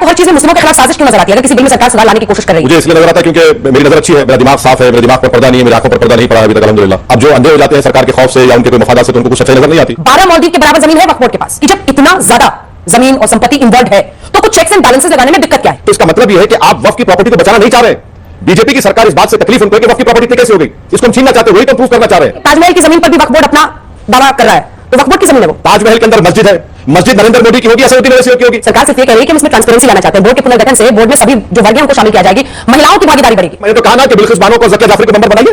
आपको हर चीज में मुस्लिमों के खिलाफ साजिश क्यों नजर आती है अगर किसी बिल में सरकार सुधार लाने की कोशिश कर रही है? मुझे इसलिए नजर आता है क्योंकि मेरी नजर अच्छी है, मेरा दिमाग साफ है, मेरे दिमाग पर पर्दा नहीं है, मेरी आंखों पर पर्दा नहीं पड़ा अभी तक अल्हम्दुलिल्लाह। अब जो अंधे हो जाते हैं सरकार के खौफ से या उनके कोई मफादा से तो उनको कुछ सच्चाई नजर नहीं आती। 12 मालदीव के बराबर जमीन है वक्फ बोर्ड के पास कि जब इतना ज्यादा जमीन और संपत्ति इन्वॉल्व है तो कुछ चेक्स एंड बैलेंसेस लगाने में दिक्कत क्या है? तो इसका मतलब यह है कि आप वक्फ की प्रॉपर्टी को बचाना नहीं चाह रहे। बीजेपी की सरकार इस बात से तकलीफ उनको है कि वक्फ की प्रॉपर्टी कैसे हो गई, इसको हम छीनना चाहते हैं, वही तो प्रूव करना चाह रहे हैं। ताजमहल की जमीन पर भी वक्फ बोर्ड अपना दावा कर रहा है, तो वक्फ बोर्ड की जमीन है वो। ताजमहल के अंदर मस्जिद है, मस्जिद नरेंद्र मोदी की होगी या सऊदी अरब की होगी? सरकार सिर्फ ये कह रही है कि हम इसमें ट्रांसपेरेंसी लाना चाहते हैं। बोर्ड के पुनर्गठन से बोर्ड में सभी जो वर्ग हैं उनको शामिल किया जाएगी, महिलाओं की भागीदारी बढ़ेगी। मैंने तो कहा ना कि बिल्किस बानो को ज़किया जाफरी को मेंबर बनाइए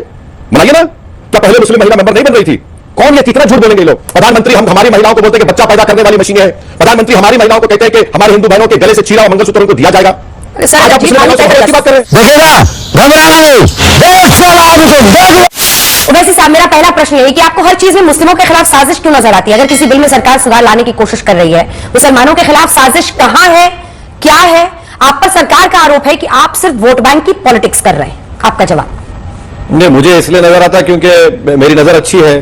ना। क्या पहले मुस्लिम महिला मेंबर नहीं बन रही थी? कौन ये कितना झूठ बोलेंगे लोग? प्रधानमंत्री हम हमारी महिलाओं को बोलते हैं कि बच्चा पैदा करने वाली मशीनें हैं। प्रधानमंत्री हमारी महिलाओं को कहते हैं कि हमारे हिंदू बहनों के गले से छीना हुआ मंगलसूत्र उनको दिया जाएगा। वैसे साहब मेरा पहला प्रश्न है कि आपको हर चीज में मुस्लिमों के खिलाफ साजिश क्यों नजर आती है? अगर किसी बिल में सरकार सुधार लाने की कोशिश कर रही है, मुसलमानों के खिलाफ साजिश कहां है, क्या है? आप पर सरकार का आरोप है कि आप सिर्फ वोट बैंक की पॉलिटिक्स कर रहे हैं। आपका जवाब? नहीं, मुझे इसलिए नजर आता है क्योंकि मेरी नजर अच्छी है,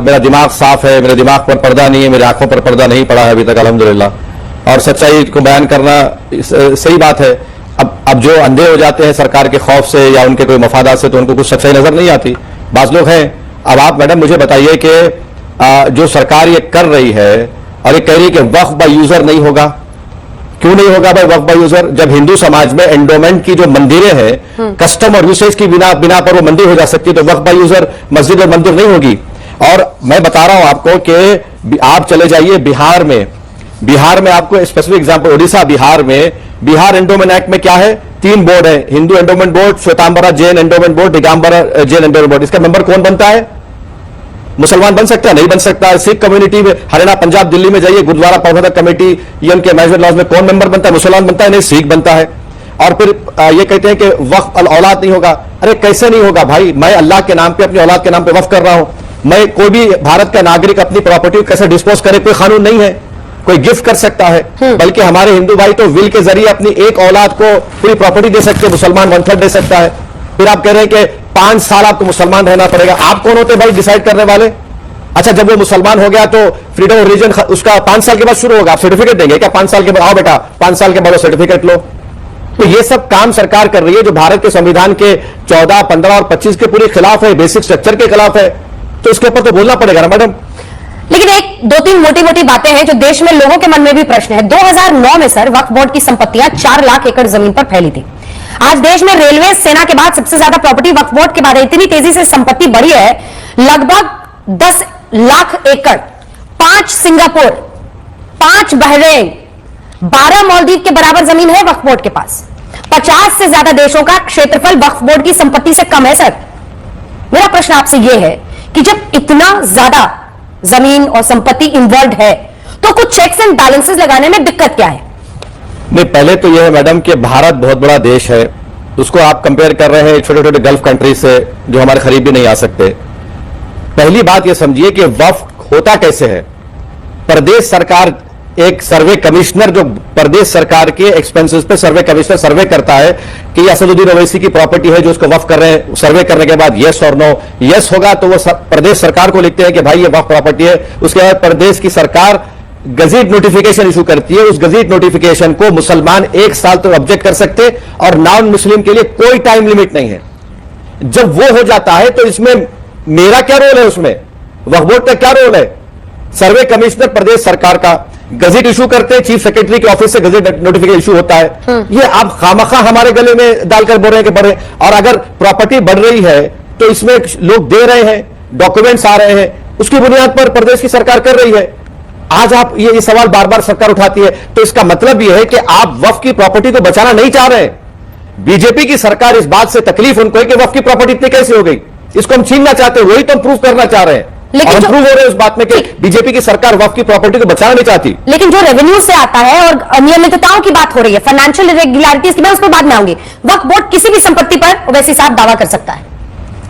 मेरा दिमाग साफ है, मेरे दिमाग पर पर्दा नहीं है, मेरी आंखों पर पर्दा नहीं पड़ा है अभी तक अल्हम्दुलिल्लाह। और सच्चाई को बयान करना सही बात है। अब जो अंधे हो जाते हैं सरकार के खौफ से या उनके कोई मफादा से तो उनको कुछ सच्चाई नजर नहीं आती। बाज लोग हैं। अब आप मैडम मुझे बताइए कि जो सरकार ये कर रही है और ये कह रही है कि वक्फ बाय यूजर नहीं होगा, क्यों नहीं होगा भाई वक्फ बाय यूजर? जब हिंदू समाज में एंडोमेंट की जो मंदिरें हैं कस्टम और यूसेज की बिना पर वो मंदिर हो जा सकती है, तो वक्फ बाय यूजर मस्जिद और मंदिर नहीं होगी। और मैं बता रहा हूं आपको कि आप चले जाइए बिहार में आपको स्पेसिफिक एग्जांपल, उड़ीसा बिहार में बिहार एंडोमेंट एक्ट में क्या है? 3 बोर्ड है, Hindu endowment board, Shwetambara Jain endowment board, Digambara Jain endowment board. इसका मेंबर कौन बनता है? मुसलमान बन सकता है? नहीं बन सकता है। सिख कम्युनिटी में हरियाणा पंजाब दिल्ली में जाइए, गुरुद्वारा प्रबंधक कमेटी ये उनके मैनेजमेंट लॉज में कौन मेंबर बनता है? मुसलमान बनता है? नहीं, सिख बनता है। और फिर ये कहते हैं कि वक्फ औलाद नहीं होगा। अरे कैसे नहीं होगा भाई? मैं अल्लाह के नाम पे अपनी औलाद के नाम पे वक्फ कर रहा हूं। मैं कोई भी भारत का नागरिक अपनी प्रॉपर्टी को कैसे डिस्पोज करे कोई कानून नहीं है, कोई गिफ्ट कर सकता है। बल्कि हमारे हिंदू भाई तो विल के जरिए अपनी एक औलाद को पूरी प्रॉपर्टी दे सकते हैं, मुसलमान 1/3 दे सकता है। फिर आप कह रहे हैं कि 5 साल आपको मुसलमान रहना पड़ेगा। आप कौन होते भाई डिसाइड करने वाले? अच्छा, जब वो मुसलमान हो गया तो फ्रीडम ऑफ रिलीजन उसका 5 साल के बाद शुरू होगा। आप सर्टिफिकेट देंगे क्या 5 साल के बाद? आओ बेटा 5 साल के बाद सर्टिफिकेट लो। तो ये सब काम सरकार कर रही है जो भारत के संविधान के 14, 15 और 25 के पूरे खिलाफ है, बेसिक स्ट्रक्चर के खिलाफ है। तो इसके ऊपर तो बोलना पड़ेगा ना मैडम। लेकिन एक 2-3 मोटी-मोटी बातें हैं जो देश में लोगों के मन में भी प्रश्न है। 2009 में सर वक्फ बोर्ड की संपत्तियां 4 लाख एकड़ जमीन पर फैली थी। आज देश में रेलवे सेना के बाद सबसे ज्यादा प्रॉपर्टी वक्फ बोर्ड के बाद इतनी तेजी से संपत्ति बढ़ी है, लगभग 10 लाख एकड़, 5 सिंगापुर, 5 बहरीन, 12 मालदीव के बराबर जमीन है वक्फ बोर्ड के पास। 50 से ज्यादा देशों का क्षेत्रफल वक्फ बोर्ड की संपत्ति से कम है। सर मेरा प्रश्न आपसे यह है कि जब इतना ज्यादा जमीन और संपत्ति इन्वॉल्व है तो कुछ चेक्स एंड बैलेंसेस लगाने में दिक्कत क्या है? नहीं, पहले तो यह है मैडम कि भारत बहुत बड़ा देश है, उसको आप कंपेयर कर रहे हैं छोटे छोटे गल्फ कंट्रीज से जो हमारे करीब भी नहीं आ सकते। पहली बात यह समझिए कि वक्फ होता कैसे है। प्रदेश सरकार एक सर्वे कमिश्नर जो प्रदेश सरकार के एक्सपेंसेस पे सर्वे कमिश्नर सर्वे करता है कि असदुद्दीन ओवैसी की प्रॉपर्टी है जो उसको वक्फ कर रहे हैं। सर्वे करने के बाद यस और नो, यस होगा तो वो प्रदेश सरकार को लिखते हैं कि भाई ये वक्फ प्रॉपर्टी है। उसके बाद प्रदेश की सरकार गजीट नोटिफिकेशन इशू करती है। उस गजीट नोटिफिकेशन को मुसलमान 1 साल तो ऑब्जेक्ट कर सकते और नॉन मुस्लिम के लिए कोई टाइम लिमिट नहीं है। जब वो हो जाता है तो इसमें मेरा क्या रोल है? उसमें वक्फ बोर्ड का क्या रोल है? सर्वे कमिश्नर प्रदेश सरकार का गजेट इशू करते हैं, चीफ सेक्रेटरी के ऑफिस से गजेट नोटिफिकेशन इशू होता है। ये आप खामखा हमारे गले में डालकर बोल रहे हैं कि बढ़ रहे। और अगर प्रॉपर्टी बढ़ रही है तो इसमें लोग दे रहे हैं, डॉक्यूमेंट्स आ रहे हैं, उसकी बुनियाद पर प्रदेश की सरकार कर रही है। आज आप ये सवाल बार बार सरकार उठाती है, तो इसका मतलब यह है कि आप वक्फ की प्रॉपर्टी को बचाना नहीं चाह रहे हैं। बीजेपी की सरकार इस बात से तकलीफ उनको है कि वक्फ की प्रॉपर्टी इतनी कैसे हो गई, इसको हम छीनना चाहते हैं, वही तो प्रूव करना चाह रहे हैं। लेकिन प्रूव हो रहे हैं उस बात में कि बीजेपी की सरकार वक्फ की प्रॉपर्टी को बचाना नहीं चाहती। लेकिन जो रेवेन्यू से आता है और अनियमितताओं की बात हो रही है, फाइनेंशियल इरेगुलरिटीज की, मैं उस पर बाद में आऊंगी। वक्फ बोर्ड किसी भी संपत्ति पर वैसे साहब दावा कर सकता है,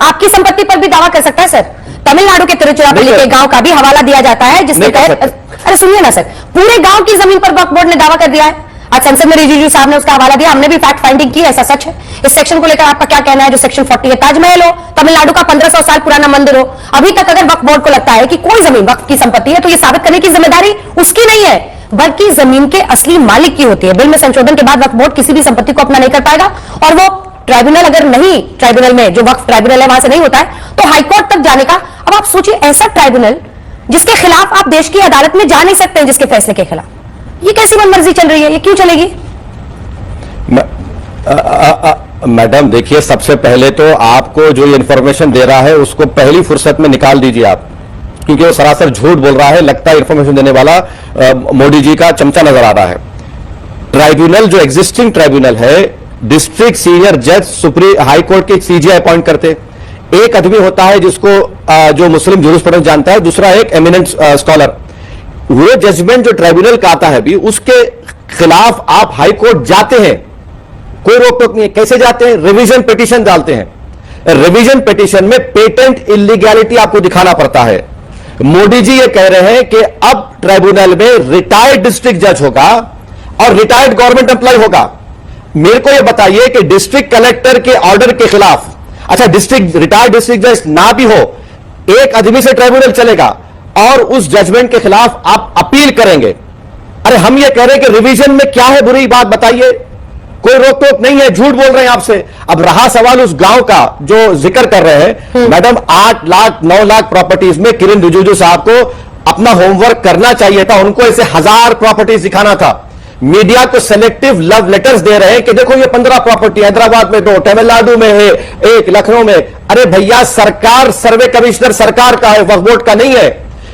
आपकी संपत्ति पर भी दावा कर सकता है। सर तमिलनाडु के तिरुचिरापल्ली के गांव का भी हवाला दिया जाता है जिसके तहत, अरे सुनिए ना सर, पूरे गांव की जमीन पर वक्फ बोर्ड ने दावा कर दिया है। आज संसद में रिजिजू साहब ने उसका हवाला दिया, हमने भी फैक्ट फाइंडिंग की, ऐसा सच है। इस सेक्शन को लेकर आपका क्या कहना है जो सेक्शन 40 है? ताजमहल हो, तमिलनाडु का 1500 साल पुराना मंदिर हो, अभी तक अगर वक्फ बोर्ड को लगता है कि कोई जमीन वक्फ की संपत्ति है तो यह साबित करने की जिम्मेदारी उसकी नहीं है, बल्कि जमीन के असली मालिक की होती है। बिल में संशोधन के बाद वक्फ बोर्ड किसी भी संपत्ति को अपना नहीं कर पाएगा, और वो ट्राइब्यूनल अगर नहीं, ट्राइब्यूनल में जो वक्फ ट्राइब्यूनल है वहां से नहीं होता है तो हाईकोर्ट तक जाने का। अब आप सोचिए, ऐसा ट्राइब्यूनल जिसके खिलाफ आप देश की अदालत में जा नहीं सकते हैं, जिसके फैसले के खिलाफ, ये कैसी मनमर्जी चल रही है? ये क्यों चलेगी? मैडम देखिए, सबसे पहले तो आपको जो ये इंफॉर्मेशन दे रहा है उसको पहली फुर्सत में निकाल दीजिए आप, क्योंकि वो सरासर झूठ बोल रहा है। लगता है इंफॉर्मेशन देने वाला मोदी जी का चमचा नजर आ रहा है। ट्राइब्यूनल जो एग्जिस्टिंग ट्राइब्यूनल है, डिस्ट्रिक्ट सीनियर जज सुप्रीम हाई कोर्ट के सीजीआई अपॉइंट करते, एक आदमी होता है जिसको जो मुस्लिम जूरिस्प्रूडेंस जानता है, दूसरा एक एमिनेंट स्कॉलर। वो जजमेंट जो ट्राइब्यूनल का आता है भी, उसके खिलाफ आप हाई कोर्ट जाते हैं, कोई रोक टोक नहीं है। कैसे जाते हैं? रिवीजन पिटीशन डालते हैं। रिवीजन पिटीशन में पेटेंट इलीगैलिटी आपको दिखाना पड़ता है। मोदी जी ये कह रहे हैं कि अब ट्राइब्यूनल में रिटायर्ड डिस्ट्रिक्ट जज होगा और रिटायर्ड गवर्नमेंट एम्प्लॉय होगा। मेरे को यह बताइए कि डिस्ट्रिक्ट कलेक्टर के ऑर्डर के खिलाफ, अच्छा डिस्ट्रिक्ट रिटायर्ड डिस्ट्रिक्ट जज ना भी हो, एक आदमी से ट्राइब्यूनल चलेगा और उस जजमेंट के खिलाफ आप अपील करेंगे। अरे हम ये कह रहे हैं कि रिवीजन में क्या है बुरी बात, बताइए। कोई रोक टोक नहीं है, झूठ बोल रहे हैं आपसे। अब रहा सवाल उस गांव का जो जिक्र कर रहे हैं, मैडम 8 लाख 9 लाख प्रॉपर्टीज में किरण रिजिजू साहब को अपना होमवर्क करना चाहिए था। उनको ऐसे 1000 प्रॉपर्टीज दिखाना था। मीडिया को सेलेक्टिव लव लेटर्स दे रहे हैं कि देखो ये 15 प्रॉपर्टी हैदराबाद में 2, तमिलनाडु में है 1, लखनऊ में। अरे भैया, सरकार सर्वे कमिश्नर सरकार का है, वक्फ बोर्ड का नहीं है।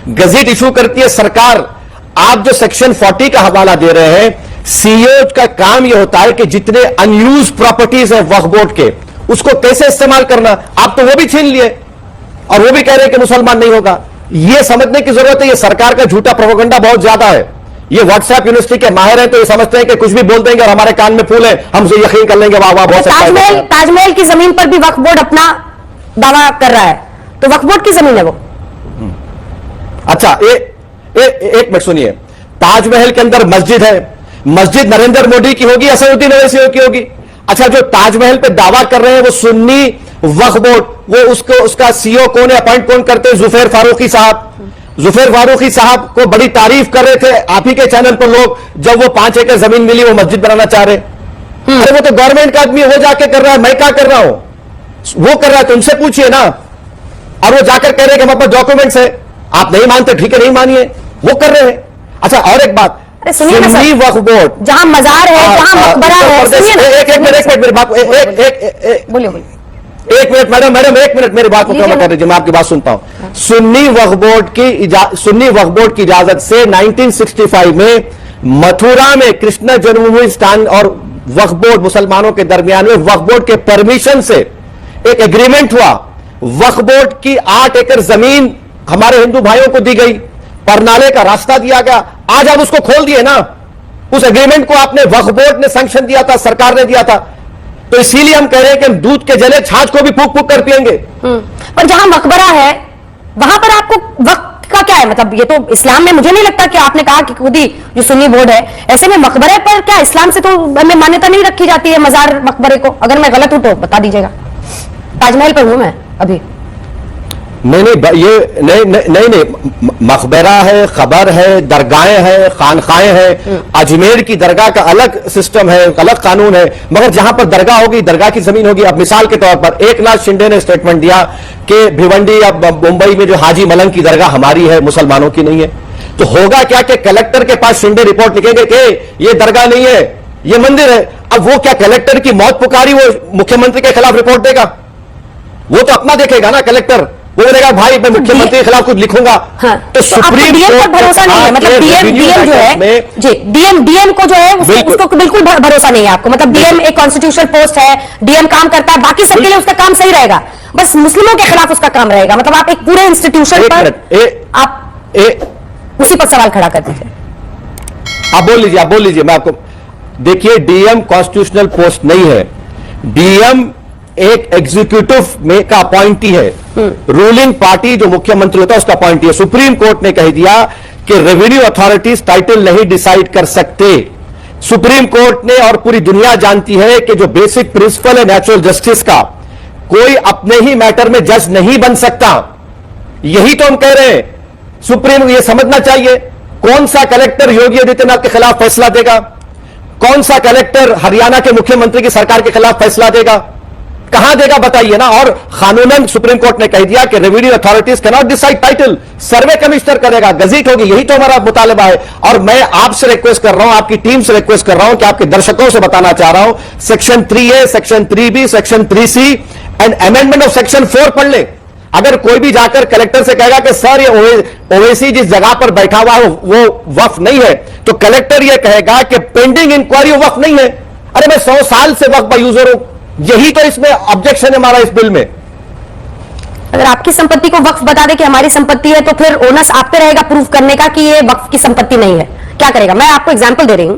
गजट इशू करती है सरकार। आप जो सेक्शन 40 का हवाला दे रहे हैं, सीईओ का काम यह होता है कि जितने अनयूज प्रॉपर्टीज है वक्फ बोर्ड के, उसको कैसे इस्तेमाल करना। आप तो वो भी छीन लिए और वो भी कह रहे हैं कि मुसलमान नहीं होगा। यह समझने की जरूरत है, यह सरकार का झूठा प्रोपेगेंडा बहुत ज्यादा है। ये व्हाट्सएप यूनिवर्सिटी के माहिर हैं, तो ये समझते हैं कि कुछ भी बोल देंगे और हमारे कान में फूल है, हमसे यकीन कर लेंगे, वाह वाह बहुत अच्छा है। ताजमहल की जमीन पर भी वक्फ बोर्ड अपना दावा कर रहा है, तो वक्फ बोर्ड की जमीन है वो। अच्छा एक मिनट सुनिए, ताजमहल के अंदर मस्जिद है, मस्जिद नरेंद्र मोदी की होगी, असदुद्दीन ओवैसी की होगी। अच्छा, जो ताजमहल पे दावा कर रहे हैं वो सुन्नी वक्फ बोर्ड, वो उसका सीईओ कौन है, अपॉइंट कौन करते हैं? जुफैर फारूकी साहब। जुफैर फारूकी साहब को बड़ी तारीफ कर रहे थे आप ही के चैनल पर लोग, जब वो 5 एकड़ जमीन मिली वो मस्जिद बनाना चाह रहे। अरे वो तो गवर्नमेंट का आदमी, वो जाके कर रहा है, मैं क्या कर रहा हूं? वो कर रहा है तो उनसे पूछिए ना। और वो जाकर कह रहे हैं कि हमारे पास डॉक्यूमेंट्स है। आप नहीं मानते, ठीक है, नहीं मानिए, वो कर रहे हैं। अच्छा, और एक बात, सुन्नी वक्फ बोर्ड जहां मजार है, जहां मकबरा है, एक मिनट मेरी बात, बोलिए एक मिनट मैडम एक मिनट मेरी बात को कवर कर दीजिए, मैं आपकी बात सुनता हूं। सुन्नी वक्फ बोर्ड की इजाजत से 1965 में मथुरा में कृष्ण जन्मभूमि स्थान और वक्फ बोर्ड मुसलमानों के दरमियान में वक्फ बोर्ड के परमिशन से एक एग्रीमेंट हुआ। वक्फ बोर्ड की 8 एकड़ जमीन हमारे हिंदू भाइयों को दी गई, परनाले का रास्ता दिया गया। आज आप उसको खोल दिए ना, उस एग्रीमेंट को आपने, वक्फ बोर्ड ने सैंक्शन दिया था, सरकार ने दिया था। तो इसीलिए हम कह रहे हैं कि हम दूध के जले छाछ को भी फूक फूक कर पिएंगे। पर जहां मकबरा है वहां पर आपको वक्त का क्या है? मतलब ये तो इस्लाम में मुझे नहीं लगता कि आपने कहा कि खुद ही जो सुन्नी बोर्ड है, ऐसे में मकबरे पर क्या इस्लाम से तो में मान्यता नहीं रखी जाती है मजार मकबरे को? अगर मैं गलत हूं तो बता दीजिएगा। ताजमहल पर हूं मैं अभी। नहीं ये नहीं, मकबरा है, खबर है, दरगाहें हैं, खानखाएं हैं। अजमेर की दरगाह का अलग सिस्टम है, अलग कानून है, मगर जहां पर दरगाह होगी, दरगाह की जमीन होगी। अब मिसाल के तौर पर एकनाथ शिंदे ने स्टेटमेंट दिया कि भिवंडी या मुंबई में जो हाजी मलंग की दरगाह हमारी है, मुसलमानों की नहीं है। तो होगा क्या कि कलेक्टर के पास शिंदे रिपोर्ट लिखेंगे कि ये दरगाह नहीं है, ये मंदिर है। अब वो क्या कलेक्टर की मौत पुकारी वो मुख्यमंत्री के खिलाफ रिपोर्ट देगा? वो तो अपना देखेगा ना कलेक्टर। वो बोलेगा भाई मैं मुख्यमंत्री के खिलाफ कुछ लिखूंगा। हाँ, तो सुप्रीम कोर्ट पर भरोसा नहीं है, मतलब डीएम जो है जी, डीएम को जो है उसको बिल्कुल भरोसा नहीं है आपको। मतलब डीएम एक कॉन्स्टिट्यूशनल पोस्ट है, डीएम काम करता है, बाकी सबके लिए उसका काम सही रहेगा, बस मुस्लिमों के खिलाफ उसका काम रहेगा। मतलब आप एक पूरे इंस्टीट्यूशन पर आप उसी पर सवाल खड़ा कर दीजिए। आप बोल लीजिए मैं आपको। देखिए, डीएम कॉन्स्टिट्यूशनल पोस्ट नहीं है, डीएम एक एग्जीक्यूटिव में का अपॉइंटी है। रूलिंग पार्टी जो मुख्यमंत्री होता है उसका अपॉइंटी है। सुप्रीम कोर्ट ने कह दिया कि रेवेन्यू अथॉरिटीज टाइटल नहीं डिसाइड कर सकते। सुप्रीम कोर्ट ने और पूरी दुनिया जानती है कि जो बेसिक प्रिंसिपल है नेचुरल जस्टिस का, कोई अपने ही मैटर में जज नहीं बन सकता। यही तो हम कह रहे हैं, सुप्रीम ये समझना चाहिए। कौन सा कलेक्टर योगी आदित्यनाथ के खिलाफ फैसला देगा? कौन सा कलेक्टर हरियाणा के मुख्यमंत्री की सरकार के खिलाफ फैसला देगा? कहां देगा बताइए ना। और कानूनन सुप्रीम कोर्ट ने कह दिया कि revenue authorities can not decide title, survey commissioner करेगा, गजीट होगी। यही तो हमारा मुतालबा है। और मैं आपसे रिक्वेस्ट कर रहा हूं, आपकी टीम से रिक्वेस्ट कर रहा हूं कि आपके दर्शकों से बताना चाह रहा हूं, section 3A, section 3B, section 3C and amendment of section 4 पढ़ ले। अगर कोई भी जाकर कलेक्टर से कहेगा कि सर ये ओवैसी जिस जगह पर बैठा हुआ है वो वक्फ नहीं है, तो कलेक्टर ये कहेगा कि पेंडिंग इंक्वायरी वक्फ नहीं है। अरे मैं 100 साल से वक्फ का यूजर हूं। यही तो इसमें ऑब्जेक्शन है हमारा इस बिल में। अगर आपकी संपत्ति को वक्फ बता दे कि हमारी संपत्ति है, तो फिर ओनस आप पे रहेगा प्रूफ करने का कि ये वक्फ की संपत्ति नहीं है। क्या करेगा? मैं आपको एग्जांपल दे रही हूं,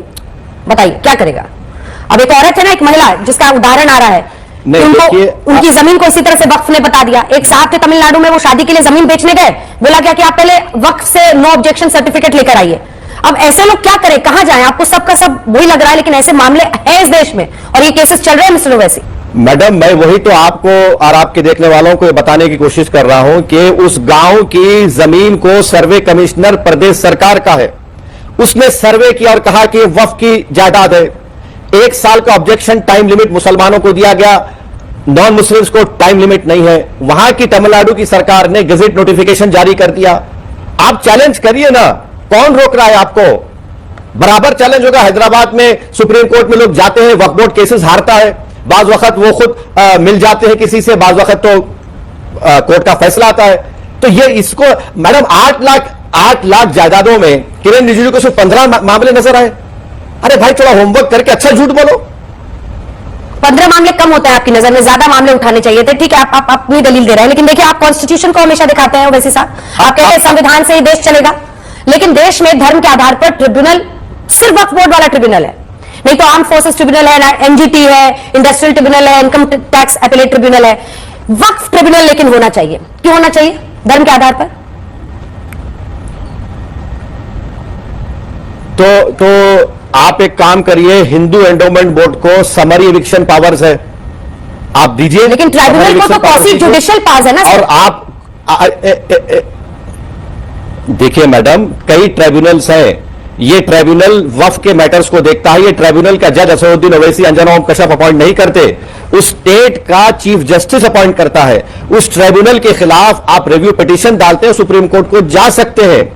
बताइए क्या करेगा। अब एक औरत है ना, एक महिला जिसका उदाहरण आ रहा है, उनकी जमीन को इसी तरह से वक्फ ने बता दिया। एक साहब थे तमिलनाडु में, वो शादी के लिए जमीन बेचने गए, बोला क्या कि आप पहले वक्फ से नो ऑब्जेक्शन सर्टिफिकेट लेकर आइए। अब ऐसे लोग क्या करें, कहां जाएं? आपको सबका सब वही लग रहा है, लेकिन ऐसे मामले हैं इस देश में और ये केसेस चल रहे हैं मिस्टर ओवैसी। मैडम मैं वही तो आपको और आपके देखने वालों को बताने की कोशिश कर रहा हूं कि उस गांव की जमीन को सर्वे कमिश्नर प्रदेश सरकार का है, उसने सर्वे किया और कहा कि वक्फ की जायदाद है। 1 साल का ऑब्जेक्शन टाइम लिमिट मुसलमानों को दिया गया, नॉन मुस्लिम्स को टाइम लिमिट नहीं है। वहां की तमिलनाडु की सरकार ने गजेट नोटिफिकेशन जारी कर दिया। आप चैलेंज करिए ना, कौन रोक रहा है आपको? बराबर चैलेंज होगा। हैदराबाद में सुप्रीम कोर्ट में लोग जाते हैं, वक्फ बोर्ड केसेस हारता है, बाज वक्त वो खुद मिल जाते हैं किसी से, बाज वक्त तो कोर्ट का फैसला आता है। तो ये इसको मैडम 8 लाख जायदादों में किरण रिजिजू को सिर्फ 15 मामले नजर आए। अरे भाई थोड़ा होमवर्क करके अच्छा झूठ बोलो। 15 मामले कम होते हैं आपकी नजर में, ज्यादा मामले उठाने चाहिए थे। ठीक है, आप अपनी दलील दे रहे हैं, लेकिन देखिए आप कॉन्स्टिट्यूशन को हमेशा दिखाते हैं वैसे साहब, आप कहते हैं संविधान से ही देश चलेगा, लेकिन देश में धर्म के आधार पर ट्रिब्यूनल सिर्फ वक्फ बोर्ड वाला ट्रिब्यूनल है, नहीं तो आर्म फोर्सेस ट्रिब्यूनल है, एनजीटी है, इंडस्ट्रियल ट्रिब्यूनल है, इनकम टैक्स अपीलेट ट्रिब्यूनल है। वक्फ ट्रिब्यूनल लेकिन होना चाहिए। क्यों होना चाहिए? धर्म के आधार पर। तो आप एक काम करिए, हिंदू एंडोमेंट बोर्ड को समरी इविक्शन पावर्स है, आप दीजिए। लेकिन ट्राइब्यूनल को तो क्वासी जुडिशियल पावर्स है ना। और आप देखिए मैडम, कई ट्राइब्यूनल्स हैं। ये ट्राइब्यूनल वक्फ के मैटर्स को देखता है। ये ट्राइब्यूनल का जज असदुद्दीन ओवैसी, अंजना ओम कश्यप अपॉइंट नहीं करते, उस स्टेट का चीफ जस्टिस अपॉइंट करता है। उस ट्राइब्यूनल के खिलाफ आप रिव्यू पिटीशन डालते हैं, सुप्रीम कोर्ट को जा सकते हैं।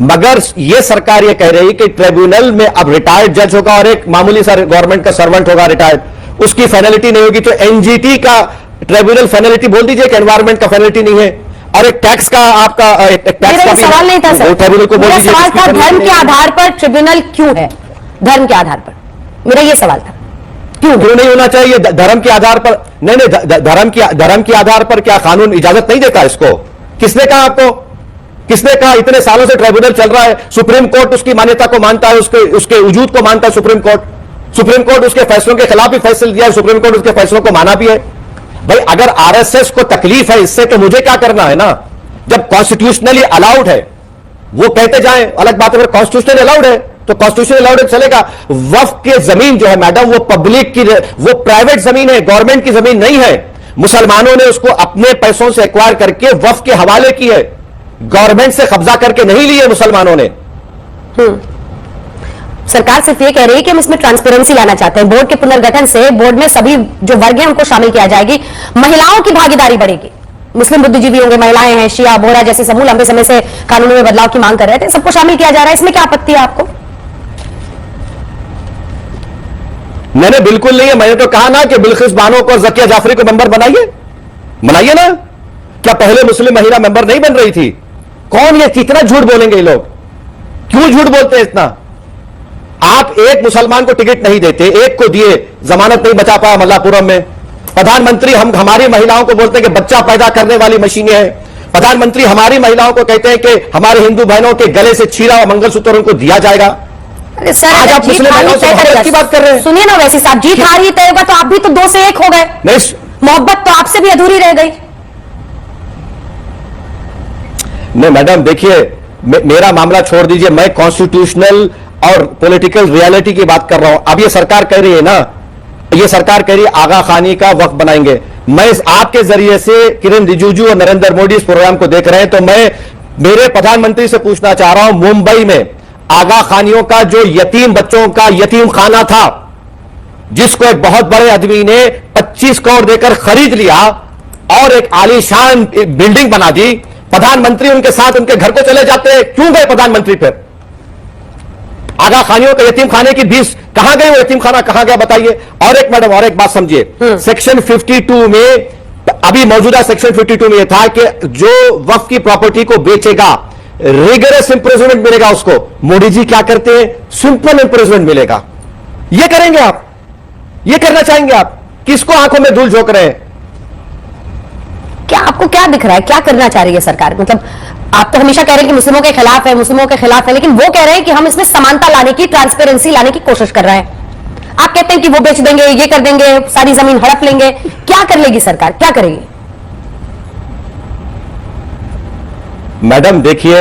मगर ये सरकार ये कह रही है कि ट्राइब्यूनल में अब रिटायर्ड जज होगा और एक मामूली सा गवर्नमेंट का सर्वेंट होगा रिटायर्ड, उसकी फाइनलिटी नहीं होगी। तो एनजीटी का ट्राइब्यूनल फाइनलिटी बोल दीजिए कि एनवायरमेंट का फाइनलिटी नहीं है। और एक टैक्स का आपका टैक्स का सवाल नहीं था सर, ट्राइब्यूनल को बोल दीजिए। सवाल था धर्म के आधार पर ट्रिब्यूनल क्यों है? धर्म के आधार पर मेरा ये सवाल था, क्यों नहीं होना चाहिए? धर्म के आधार पर नहीं, धर्म के आधार पर क्या कानून इजाजत नहीं देता इसको? किसने कहा आपको? किसने कहा? इतने सालों से ट्राइब्यूनल चल रहा है, सुप्रीम कोर्ट उसकी मान्यता को मानता है, उसके वजूद को मानता है। सुप्रीम कोर्ट उसके फैसलों के खिलाफ भी फैसले दिया है, सुप्रीम कोर्ट उसके फैसलों को माना भी है। भाई अगर आरएसएस को तकलीफ है इससे, तो मुझे क्या करना है ना? जब कॉन्स्टिट्यूशनली अलाउड है वो कहते जाएं, अलग बात है। अगर कॉन्स्टिट्यूशनली अलाउड है तो कॉन्स्टिट्यूशनली अलाउड चलेगा। वक्फ की जमीन जो है मैडम, वो पब्लिक की, वो प्राइवेट जमीन है, गवर्नमेंट की जमीन नहीं है। मुसलमानों ने उसको अपने पैसों से एक्वायर करके वक्फ के हवाले की है, गवर्नमेंट से कब्जा करके नहीं ली है मुसलमानों ने। सरकार सिर्फ ये कह रही है कि हम इसमें ट्रांसपेरेंसी लाना चाहते हैं। बोर्ड के पुनर्गठन से बोर्ड में सभी जो वर्ग हैं उनको शामिल किया जाएगी, महिलाओं की भागीदारी बढ़ेगी, मुस्लिम बुद्धिजीवी होंगे, महिलाएं हैं, शिया, बोहरा जैसे समूह लंबे समय से कानूनों में बदलाव की मांग कर रहे थे, सबको शामिल किया जा रहा है। इसमें क्या आपत्ति है आपको? मैंने बिल्कुल नहीं है। मैंने तो कहा ना कि बिल्किस बानो को, जकिया जाफरी को मेंबर बनाइए ना। क्या पहले मुस्लिम महिला मेंबर नहीं बन रही थी? कौन ये कितना झूठ बोलेंगे ये लोग? क्यों झूठ बोलते हैं इतना? आप एक मुसलमान को टिकट नहीं देते, एक को दिए, जमानत नहीं बचा पाया मल्लापुरम में। प्रधानमंत्री हमारी महिलाओं को बोलते हैं कि बच्चा पैदा करने वाली मशीनें हैं। प्रधानमंत्री हमारी महिलाओं को कहते हैं कि हमारे हिंदू बहनों के गले से छीरा हुआ मंगलसूत्र उनको दिया जाएगा। अरे सर, आज आप मुस्लिम महिलाओं से मोहब्बत की बात कर रहे हैं। सुनिए ना, वैसे साहब जीत हार ही तय होगा, तो आप भी तो 2 से 1 हो गए। मोहब्बत तो आपसे भी अधूरी रह गई। नहीं मैडम देखिए, मेरा मामला छोड़ दीजिए, मैं कॉन्स्टिट्यूशनल और पॉलिटिकल रियलिटी की बात कर रहा हूं। अब ये सरकार कह रही है ना, ये सरकार कह रही है आगा खानी का वक्त बनाएंगे। मैं इस आपके जरिए से किरण रिजिजू और नरेंद्र मोदी इस प्रोग्राम को देख रहे हैं, तो मैं मेरे प्रधानमंत्री से पूछना चाह रहा हूं, मुंबई में आगा खानियों का जो यतीम बच्चों का यतीम खाना था, जिसको एक बहुत बड़े आदमी ने 25 करोड़ देकर खरीद लिया और एक आलीशान बिल्डिंग बना दी, प्रधानमंत्री उनके साथ उनके घर को चले जाते, क्यों गए प्रधानमंत्री पर? आगा खानियों के यतीम खाने की 20 कहां गए, वो यतीम खाना कहां गया बताइए। और एक मैडम और एक बात समझिए, सेक्शन 52 में, अभी मौजूदा सेक्शन 52 में यह था कि जो वक्फ की प्रॉपर्टी को बेचेगा रिगरस इंप्रिजनमेंट मिलेगा उसको। मोदी जी क्या करते हैं? सिंपल इंप्रिजनमेंट मिलेगा। यह करेंगे आप? यह करना चाहेंगे आप? किसको आंखों में धूल झोंक रहे हैं? क्या आपको क्या दिख रहा है, क्या करना चाह रही है सरकार? मतलब आप तो हमेशा कह रहे हैं कि मुस्लिमों के खिलाफ है, मुस्लिमों के खिलाफ है, लेकिन वो कह रहे हैं कि हम इसमें समानता लाने की, ट्रांसपेरेंसी लाने की कोशिश कर रहे हैं। आप कहते हैं कि वो बेच देंगे, ये कर देंगे, सारी जमीन हड़प लेंगे। क्या कर लेगी सरकार, क्या करेगी? मैडम देखिए,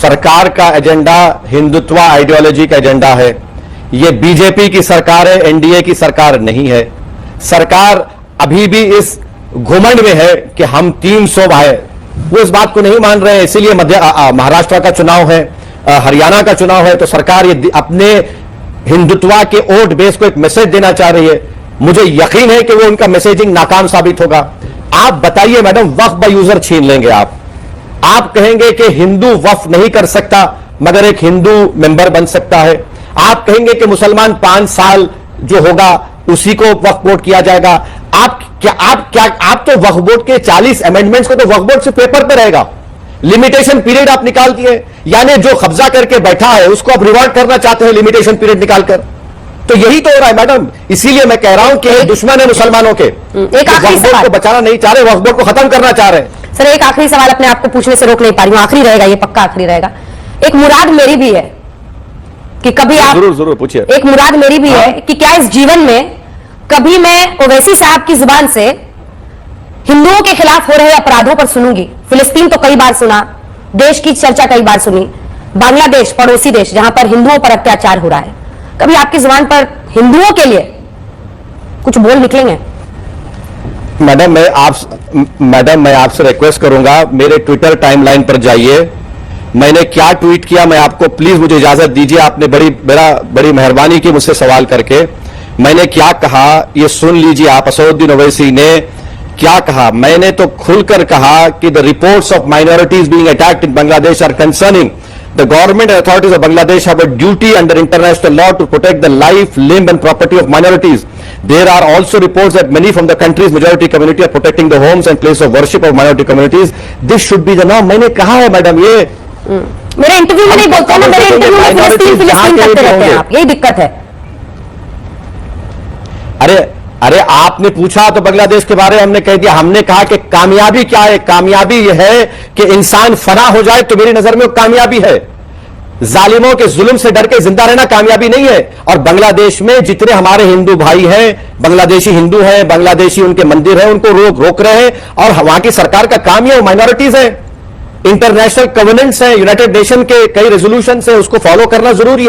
सरकार का एजेंडा हिंदुत्व आइडियोलॉजी का एजेंडा है। यह बीजेपी की सरकार है, एनडीए की सरकार नहीं है। सरकार अभी भी इस घुमंड में है कि हम 300 है, वो इस बात को नहीं मान रहे हैं। इसीलिए महाराष्ट्र का चुनाव है, हरियाणा का चुनाव है, तो सरकार ये अपने हिंदुत्व के वोट बेस को एक मैसेज देना चाह रही है। मुझे यकीन है कि वो उनका मैसेजिंग नाकाम साबित होगा। आप बताइए मैडम, वक्फ बाय यूजर छीन लेंगे आप कहेंगे कि हिंदू वक्फ नहीं कर सकता मगर एक हिंदू मेंबर बन सकता है। आप कहेंगे कि मुसलमान 5 साल जो होगा उसी को वक्फ बोर्ड किया जाएगा। आप तो वक्फ बोर्ड के 40 अमेंडमेंट्स को तो वक्फ बोर्ड से पेपर पे रहेगा। लिमिटेशन पीरियड आप निकाल दिए, यानी जो कब्जा करके बैठा है उसको आप रिवॉर्ड करना चाहते हैं लिमिटेशन पीरियड निकालकर। तो यही तो हो रहा है मैडम। इसीलिए मैं कह रहा हूं कि दुश्मन है मुसलमानों के, एक आखिरी वक्फ बोर्ड सवाल को बचाना नहीं चाह रहे, वक्फ बोर्ड को खत्म करना चाह रहे हैं। सर, एक आखिरी सवाल अपने आप को पूछने से रोक नहीं पा रही हूं, आखिरी रहेगा, ये पक्का आखिरी रहेगा। एक मुराद मेरी भी है कि कभी आप, जरूर पूछिए। एक मुराद मेरी भी है कि क्या इस जीवन में कभी मैं ओवैसी साहब की जुबान से हिंदुओं के खिलाफ हो रहे अपराधों पर सुनूंगी। फिलिस्तीन तो कई बार सुना, देश की चर्चा कई बार सुनी, बांग्लादेश पड़ोसी देश जहां पर हिंदुओं पर अत्याचार हो रहा है, कभी आपकी जुबान पर हिंदुओं के लिए कुछ बोल निकलेंगे? मैडम मैं आपसे रिक्वेस्ट करूंगा, मेरे ट्विटर टाइमलाइन पर जाइए। मैंने क्या ट्वीट किया, मैं आपको प्लीज मुझे इजाजत दीजिए। आपने बड़ी मेहरबानी की मुझसे सवाल करके। मैंने क्या कहा ये सुन लीजिए आप। असदुद्दीन ओवैसी ने क्या कहा? मैंने तो खुलकर कहा कि the reports of minorities being attacked in Bangladesh are concerning. The government and authorities of Bangladesh have a duty under international law to protect the life, limb and property of minorities. There are also reports that many from the country's majority community are protecting the homes and place of worship of minority communities. This should be the norm. मैंने कहा है madam, ये मेरे interview में नहीं बोलते ना, मेरे इंटरव्यू में फिलिस्तीन करते रहते हैं आप, यही दिक्कत है। अरे आपने पूछा तो बांग्लादेश के बारे में हमने कह दिया। हमने कहा कि कामयाबी क्या है? कामयाबी यह है कि इंसान फना हो जाए, तो मेरी नजर में वो कामयाबी है। जालिमों के जुल्म से डर के जिंदा रहना कामयाबी नहीं है। और बांग्लादेश में जितने हमारे हिंदू भाई हैं, बांग्लादेशी हिंदू हैं, बांग्लादेशी उनके मंदिर हैं, उनको रोक रहे हैं। और वहां की सरकार का काम है, वो माइनॉरिटीज है, इंटरनेशनल कवेनेंट्स है, यूनाइटेड नेशन के कई रेजोल्यूशन है, उसको फॉलो करना जरूरी है।